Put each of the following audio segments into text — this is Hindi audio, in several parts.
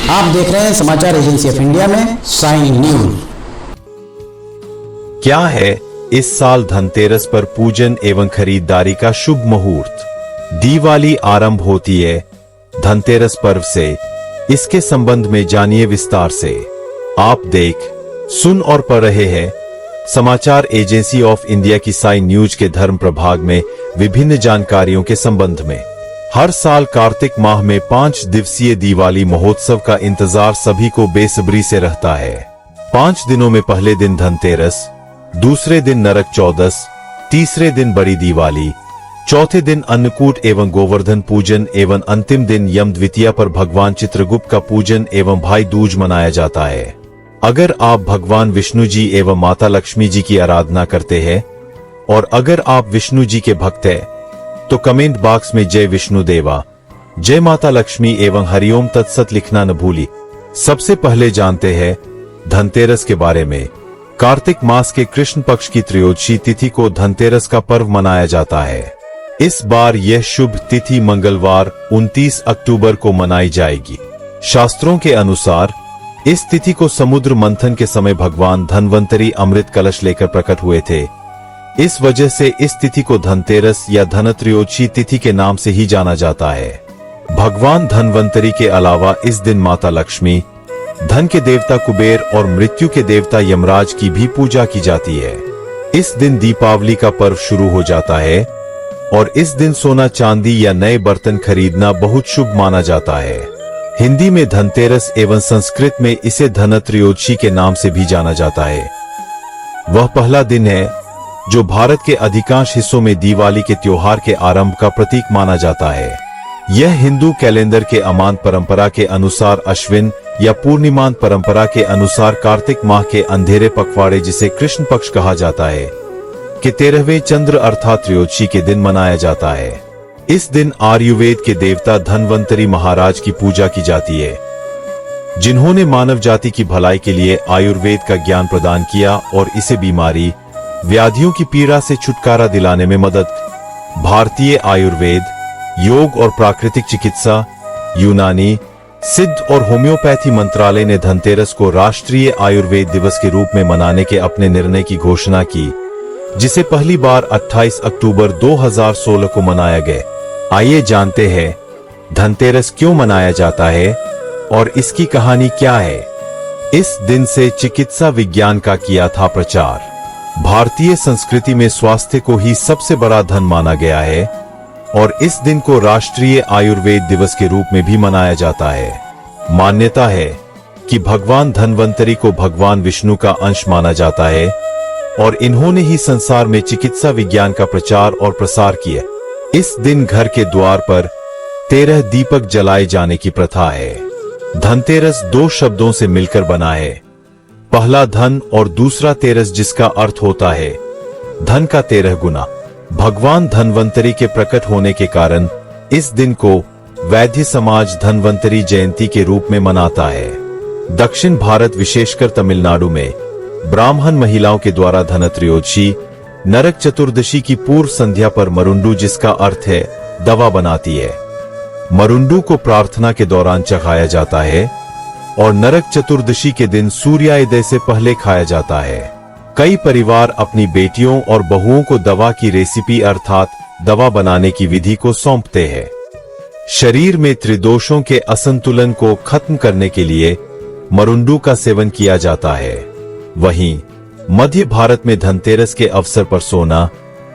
आप देख रहे हैं समाचार एजेंसी ऑफ इंडिया में साइन न्यूज। क्या है इस साल धनतेरस पर पूजन एवं खरीदारी का शुभ मुहूर्त? दिवाली आरंभ होती है धनतेरस पर्व से। इसके संबंध में जानिए विस्तार से। आप देख, सुन और पढ़ रहे हैं समाचार एजेंसी ऑफ इंडिया की साइन न्यूज के धर्म प्रभाग में विभिन्न जानकारियों के संबंध में। हर साल कार्तिक माह में 5 दिवसीय दिवाली महोत्सव का इंतजार सभी को बेसब्री से रहता है। 5 दिनों में पहले दिन धनतेरस, दूसरे दिन नरक चौदस, तीसरे दिन बड़ी दिवाली, चौथे दिन अन्नकूट एवं गोवर्धन पूजन एवं अंतिम दिन यम द्वितीया पर भगवान चित्रगुप्त का पूजन एवं भाई दूज मनाया जाता है। अगर आप भगवान विष्णु जी एवं माता लक्ष्मी जी की आराधना करते हैं और अगर आप विष्णु जी के भक्त हैं तो कमेंट बॉक्स में जय विष्णु देवा, जय माता लक्ष्मी एवं हरिओम तत्सत लिखना न भूली। सबसे पहले जानते हैं धनतेरस के बारे में। कार्तिक मास के कृष्ण पक्ष की त्रयोदशी तिथि को धनतेरस का पर्व मनाया जाता है। इस बार यह शुभ तिथि मंगलवार 29 अक्टूबर को मनाई जाएगी। शास्त्रों के अनुसार इस तिथि को समुद्र मंथन के समय भगवान धन्वंतरी अमृत कलश लेकर प्रकट हुए थे। इस वजह से इस तिथि को धनतेरस या धनत्रयोदशी तिथि के नाम से ही जाना जाता है। भगवान धन्वंतरी के अलावा इस दिन माता लक्ष्मी, धन के देवता कुबेर और मृत्यु के देवता यमराज की भी पूजा की जाती है। इस दिन दीपावली का पर्व शुरू हो जाता है और इस दिन सोना चांदी या नए बर्तन खरीदना बहुत शुभ माना जाता है। हिंदी में धनतेरस एवं संस्कृत में इसे धनत्रयोदशी के नाम से भी जाना जाता है। वह पहला दिन है जो भारत के अधिकांश हिस्सों में दिवाली के त्योहार के आरंभ का प्रतीक माना जाता है। यह हिंदू कैलेंडर के अमांत परंपरा के अनुसार अश्विन या पूर्णिमांत परंपरा के अनुसार कार्तिक माह के अंधेरे पखवाड़े जिसे कृष्ण पक्ष कहा जाता है कि 13वें चंद्र अर्थात त्रयोदशी के दिन मनाया जाता है। इस दिन आयुर्वेद के देवता धन्वंतरी महाराज की पूजा की जाती है, जिन्होंने मानव जाति की भलाई के लिए आयुर्वेद का ज्ञान प्रदान किया और इसे बीमारी व्याधियों की पीड़ा से छुटकारा दिलाने में मदद। भारतीय आयुर्वेद, योग और प्राकृतिक चिकित्सा, यूनानी, सिद्ध और होम्योपैथी मंत्रालय ने धनतेरस को राष्ट्रीय आयुर्वेद दिवस के रूप में मनाने के अपने निर्णय की घोषणा की, जिसे पहली बार 28 अक्टूबर 2016 को मनाया गया। आइए जानते हैं धनतेरस क्यों मनाया जाता है और इसकी कहानी क्या है। इस दिन से चिकित्सा विज्ञान का किया था प्रचार। भारतीय संस्कृति में स्वास्थ्य को ही सबसे बड़ा धन माना गया है और इस दिन को राष्ट्रीय आयुर्वेद दिवस के रूप में भी मनाया जाता है। मान्यता है कि भगवान धन्वंतरी को भगवान विष्णु का अंश माना जाता है और इन्होंने ही संसार में चिकित्सा विज्ञान का प्रचार और प्रसार किया। इस दिन घर के द्वार पर 13 दीपक जलाए जाने की प्रथा है। धनतेरस 2 शब्दों से मिलकर बना है, पहला धन और दूसरा तेरस, जिसका अर्थ होता है धन का 13 गुना। भगवान धन्वंतरी के प्रकट होने के कारण इस दिन को वैद्य समाज धन्वंतरी जयंती के रूप में मनाता है। दक्षिण भारत विशेषकर तमिलनाडु में ब्राह्मण महिलाओं के द्वारा धनत्रयोदशी नरक चतुर्दशी की पूर्व संध्या पर मरुंडू, जिसका अर्थ है दवा, बनाती है। मरुंडू को प्रार्थना के दौरान चखाया जाता है और नरक चतुर्दशी के दिन सूर्योदय से पहले खाया जाता है। कई परिवार अपनी बेटियों और बहुओं को दवा की रेसिपी अर्थात दवा बनाने की विधि को सौंपते हैं। शरीर में त्रिदोषों के असंतुलन को खत्म करने के लिए मरुंडू का सेवन किया जाता है। वहीं मध्य भारत में धनतेरस के अवसर पर सोना,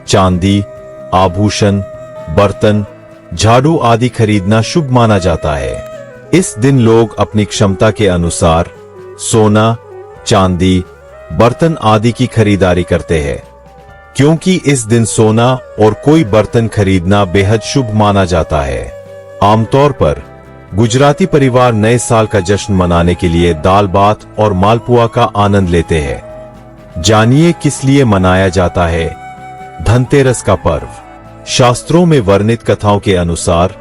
चांदी, आभूषण, बर्तन, झाड़ू आदि खरीदना शुभ माना जाता है। इस दिन लोग अपनी क्षमता के अनुसार सोना, चांदी, बर्तन आदि की खरीदारी करते हैं, क्योंकि इस दिन सोना और कोई बर्तन खरीदना बेहद शुभ माना जाता है। आमतौर पर गुजराती परिवार नए साल का जश्न मनाने के लिए दाल बात और मालपुआ का आनंद लेते हैं। जानिए किस लिए मनाया जाता है धनतेरस का पर्व। शास्त्रों में वर्णित कथाओं के अनुसार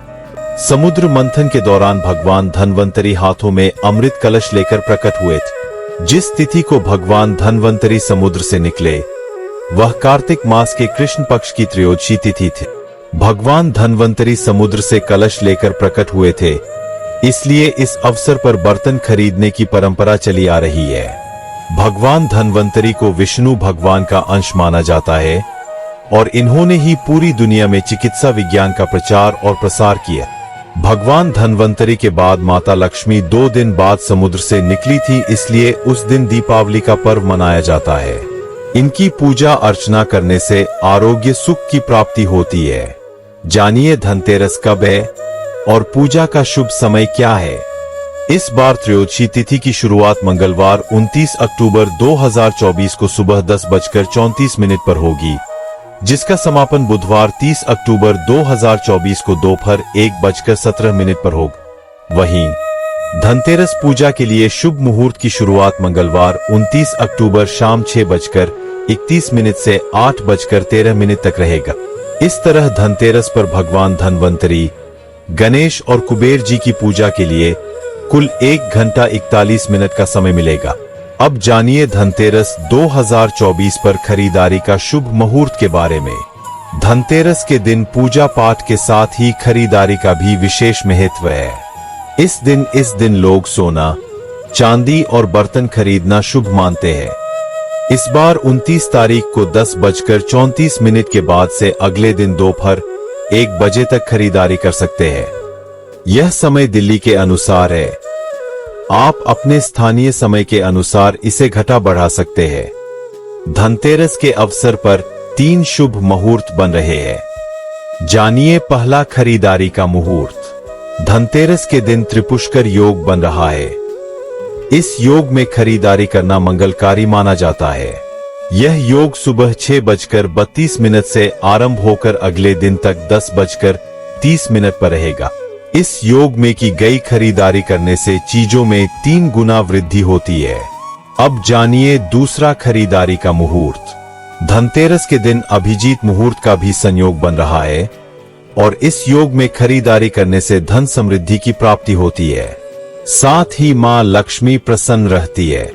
समुद्र मंथन के दौरान भगवान धन्वंतरी हाथों में अमृत कलश लेकर प्रकट हुए थे। जिस तिथि को भगवान धन्वंतरी समुद्र से निकले वह कार्तिक मास के कृष्ण पक्ष की त्रयोदशी तिथि थी। भगवान धन्वंतरी समुद्र से कलश लेकर प्रकट हुए थे इसलिए इस अवसर पर बर्तन खरीदने की परंपरा चली आ रही है। भगवान धन्वंतरी को विष्णु भगवान का अंश माना जाता है और इन्होंने ही पूरी दुनिया में चिकित्सा विज्ञान का प्रचार और प्रसार किया। भगवान धन्वंतरी के बाद माता लक्ष्मी 2 दिन बाद समुद्र से निकली थी, इसलिए उस दिन दीपावली का पर्व मनाया जाता है। इनकी पूजा अर्चना करने से आरोग्य सुख की प्राप्ति होती है। जानिए धनतेरस कब है और पूजा का शुभ समय क्या है। इस बार त्रयोदशी तिथि की शुरुआत मंगलवार 29 अक्टूबर 2024 को सुबह 10:34 पर होगी, जिसका समापन बुधवार 30 अक्टूबर 2024 को दोपहर 1:17 पर होगा। वहीं धनतेरस पूजा के लिए शुभ मुहूर्त की शुरुआत मंगलवार 29 अक्टूबर शाम 6:31 से 8:13 तक रहेगा। इस तरह धनतेरस पर भगवान धन्वंतरी, गणेश और कुबेर जी की पूजा के लिए कुल 1 घंटा 41 मिनट का समय मिलेगा। अब जानिए धनतेरस 2024 पर खरीदारी का शुभ मुहूर्त के बारे में। धनतेरस के दिन पूजा पाठ के साथ ही खरीदारी का भी विशेष महत्व है। इस दिन लोग सोना, चांदी और बर्तन खरीदना शुभ मानते हैं। इस बार 29 तारीख को 10:34 के बाद से अगले दिन दोपहर 1 बजे तक खरीदारी कर सकते हैं। यह समय दिल्ली के अनुसार है। आप अपने स्थानीय समय के अनुसार इसे घटा बढ़ा सकते हैं। धनतेरस के अवसर पर 3 शुभ मुहूर्त बन रहे हैं। जानिए पहला खरीदारी का मुहूर्त। धनतेरस के दिन त्रिपुष्कर योग बन रहा है। इस योग में खरीदारी करना मंगलकारी माना जाता है। यह योग सुबह 6:32 से आरंभ होकर अगले दिन तक 10:30 पर रहेगा। इस योग में की गई खरीदारी करने से चीजों में 3 गुना वृद्धि होती है। अब जानिए दूसरा खरीदारी का मुहूर्त। धनतेरस के दिन अभिजीत मुहूर्त का भी संयोग बन रहा है और इस योग में खरीदारी करने से धन समृद्धि की प्राप्ति होती है। साथ ही मां लक्ष्मी प्रसन्न रहती है।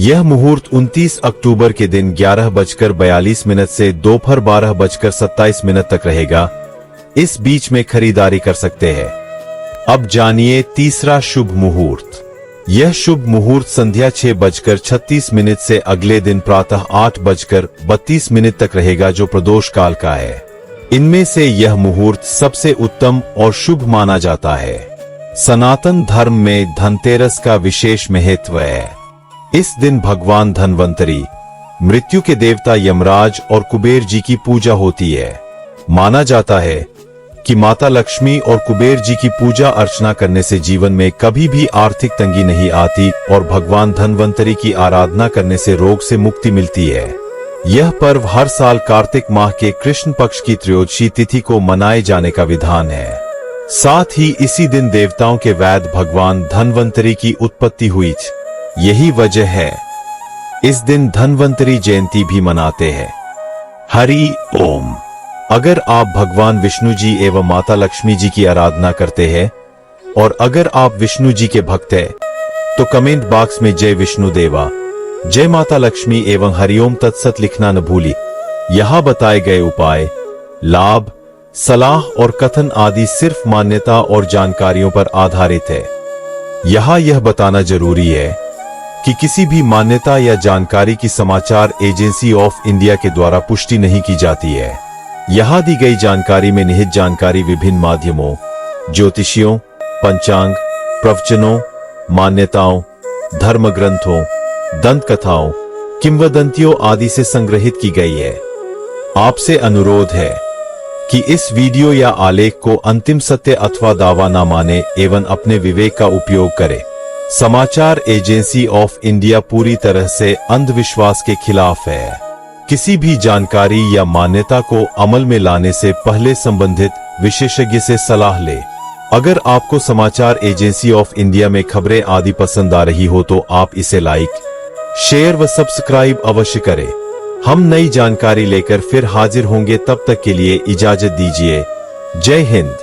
यह मुहूर्त 29 अक्टूबर के दिन 11:42 से दोपहर 12:27 तक रहेगा। इस बीच में खरीदारी कर सकते हैं। अब जानिए तीसरा शुभ मुहूर्त। यह शुभ मुहूर्त संध्या 6:36 से अगले दिन प्रातः 8:32 तक रहेगा, जो प्रदोष काल का है। इनमें से यह मुहूर्त सबसे उत्तम और शुभ माना जाता है। सनातन धर्म में धनतेरस का विशेष महत्व है। इस दिन भगवान धन्वंतरी, मृत्यु के देवता यमराज और कुबेर जी की पूजा होती है। माना जाता है कि माता लक्ष्मी और कुबेर जी की पूजा अर्चना करने से जीवन में कभी भी आर्थिक तंगी नहीं आती और भगवान धन्वंतरी की आराधना करने से रोग से मुक्ति मिलती है। यह पर्व हर साल कार्तिक माह के कृष्ण पक्ष की त्रयोदशी तिथि को मनाए जाने का विधान है। साथ ही इसी दिन देवताओं के वैद्य भगवान धन्वंतरी की उत्पत्ति हुई थी। यही वजह है इस दिन धन्वंतरी जयंती भी मनाते हैं। हरि ओम। अगर आप भगवान विष्णु जी एवं माता लक्ष्मी जी की आराधना करते हैं और अगर आप विष्णु जी के भक्त हैं तो कमेंट बॉक्स में जय विष्णु देवा, जय माता लक्ष्मी एवं हरिओम तत्सत लिखना न भूलिए। यहाँ बताए गए उपाय, लाभ, सलाह और कथन आदि सिर्फ मान्यता और जानकारियों पर आधारित है। यहाँ यह बताना जरूरी है कि किसी भी मान्यता या जानकारी की समाचार एजेंसी ऑफ इंडिया के द्वारा पुष्टि नहीं की जाती है। यहाँ दी गई जानकारी में निहित जानकारी विभिन्न माध्यमों, ज्योतिषियों, पंचांग, प्रवचनों, मान्यताओं, धर्म ग्रंथों, दंत कथाओं, किंवदंतियों आदि से संग्रहित की गई है। आपसे अनुरोध है कि इस वीडियो या आलेख को अंतिम सत्य अथवा दावा न माने एवं अपने विवेक का उपयोग करें। समाचार एजेंसी ऑफ इंडिया पूरी तरह से अंधविश्वास के खिलाफ है। किसी भी जानकारी या मान्यता को अमल में लाने से पहले संबंधित विशेषज्ञ से सलाह लें। अगर आपको समाचार एजेंसी ऑफ इंडिया में खबरें आदि पसंद आ रही हो तो आप इसे लाइक, शेयर व सब्सक्राइब अवश्य करें। हम नई जानकारी लेकर फिर हाजिर होंगे, तब तक के लिए इजाजत दीजिए। जय हिंद।